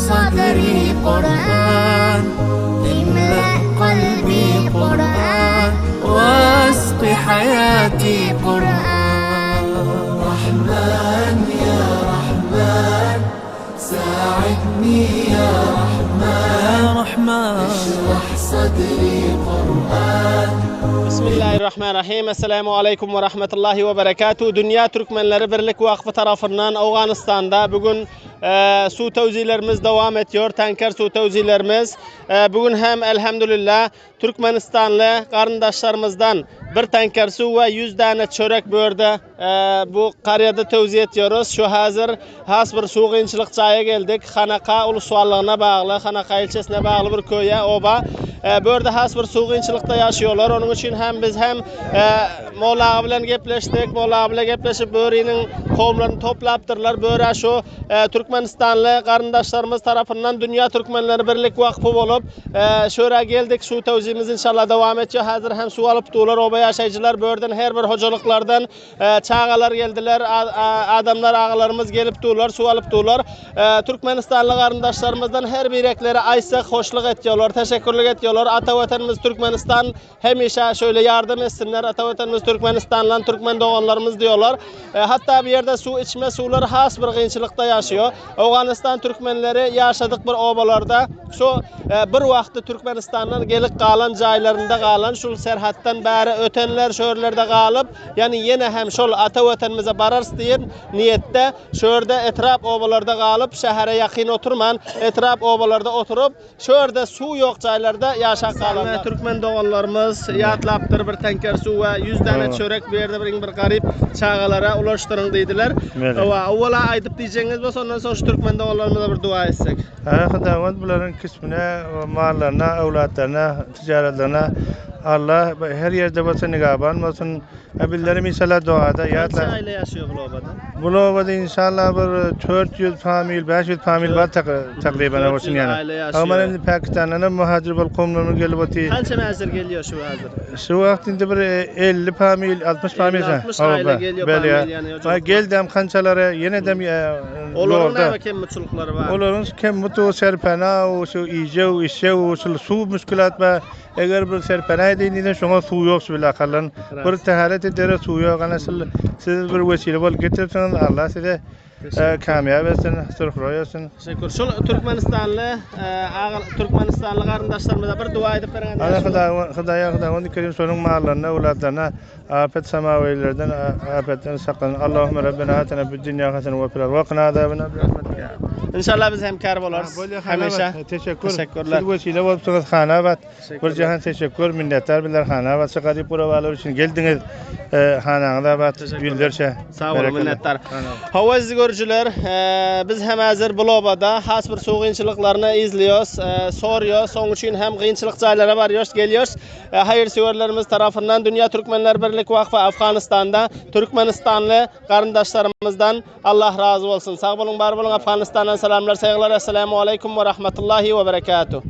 صدري قرآن املأ قلبي قرآن واسق حياتي قرآن رحمن يا رحمن ساعدني يا رحمن اشرح صدري قرآن. بسم الله الرحمن الرحيم. Assalamu alaykum ve rahmetullahi ve berekatuhu. Dünya Türkmenleri Birlik Vakfı tarafından Afganistan'da bugün su tevzilerimiz devam ediyor. Tanker su tevzilerimiz. Bugün hem elhamdülillah Türkmenistanlı kardeşlerimizden bir tanker su ve 100 tane çörek böğürde bu qaryada tevzi ediyoruz. Şu hazır has bir su qiyinchilikçaya geldik. Xanaka ulusallığına bağlı, Xanaka ilçesine bağlı bir köye oba. Böğürde has bir su qiyinchilikda yaşıyorlar. Onun için hem biz hem Molla bilen gepleştik. Molla bilen gepleşip böğrünün kovlarını toplaptırlar. Böğre şu Türkmenistanlı kardeşlerimiz tarafından Dünya Türkmenleri Birlik Vakfı olup şöyle geldik. Su tevzimiz inşallah devam ediyor. Hazır hem su alıp tuğlar oba yaşayıcılar böğürden her bir hocalıklardan çağalar geldiler. Adamlar ağalarımız gelip tuğlar su alıp tuğlar. Türkmenistanlı kardeşlerimizden her birekleri aysak hoşluk ediyorlar. Teşekkürlük ediyorlar. Atavatanımız Türkmenistan hemişe şöyle yardım etsinler. Atavatanımız Türkmenistan'la Türkmen doğanlarımız diyorlar. Hatta bir yerde su içme suları has bir qiyinchilikda yaşıyor. Afganistan Türkmenleri yaşadık bir obalarda. Şu bir vaqtda Türkmenistan'dan gelip qalan joylarında qalan şu serhatdan bari ötenler şöhrlerde qalıp yani yine hem şol ata vatanımıza barars deyin niyette şöhrde etraf obalarda qalıp şehre yakın oturman etraf obalarda oturup şöhrde su yok joylarda yaşa qalan Türkmen doğanlarımız yatlaptır bir tanker su ve 100 tane çörek bir yerde bir garip çağalara ulaştırın dediler. Avvala aytıp diyeceğiniz ve ondan sonra şu Türkmen doğanlarımıza bir dua etsek. Xudavand buların kısmına, mallarına, evlatlarına, ticaretlerine Allah her yerde olsun nigaban olsun. Billerim inşallah duada yatlar. Kaç aile yaşıyor bu obada? Bu obada inşallah bir 400 famil, 500 famil var takriben olsun yani. Ama şimdi Pakistan'dan muhacir bol qomlarına gelip otu. Kaç hazır geliyor şu hazır? Şu vaktinde bir 50 famil, 60 famil. 60 aile geliyor famil yani. Geldim kançalara yine de Onların ne kemçilikleri var? Onların kemçilikleri serpena o şu iyice işe o su müşkilat var. Eğer bir serpena edindiğinde şuna su yok bile kalan. Bir taharet edere su yok. Anasıl siz bir vesile bol getirseniz Allah size kamyab etsin, sürkroy etsin. Teşekkür. Şu Türkmenistanlı kardeşlerimize bir dua edip verin. Xudaya onu kerim sonun mallarına, evlatlarına afet semavilerden, afetten sakın. Allahümme Rabbena atena fid dünya hasene ve fil ve qina azabena bi rahmetika. İnşallah biz hemkar oluruz. Hemişe. Teşekkürler. Bu vesile olsunuz Xanabat. Bir cihan teşekkür minnettar bilir Xanabat. Sıqadi buralar için geldiniz. Xanada bat bildirşe. Sağ olun minnettar. Hava izləyicilər, biz hem hazır blogda has bir su qiyinçiliklarını izliyoruz, soruyoruz. Onun için hem qiyinçilik joylara varıyoruz, geliyoruz. Hayırseverlerimiz tarafından Dünya Türkmenler Birlik Vakfı Afganistan'da Türkmenistanlı kardeşlerimizden Allah razı olsun. Sağ olun, var olun. Afganistan'dan selamlar, saygılar. Esselamu aleyküm ve rahmetullahi ve berekatuhu.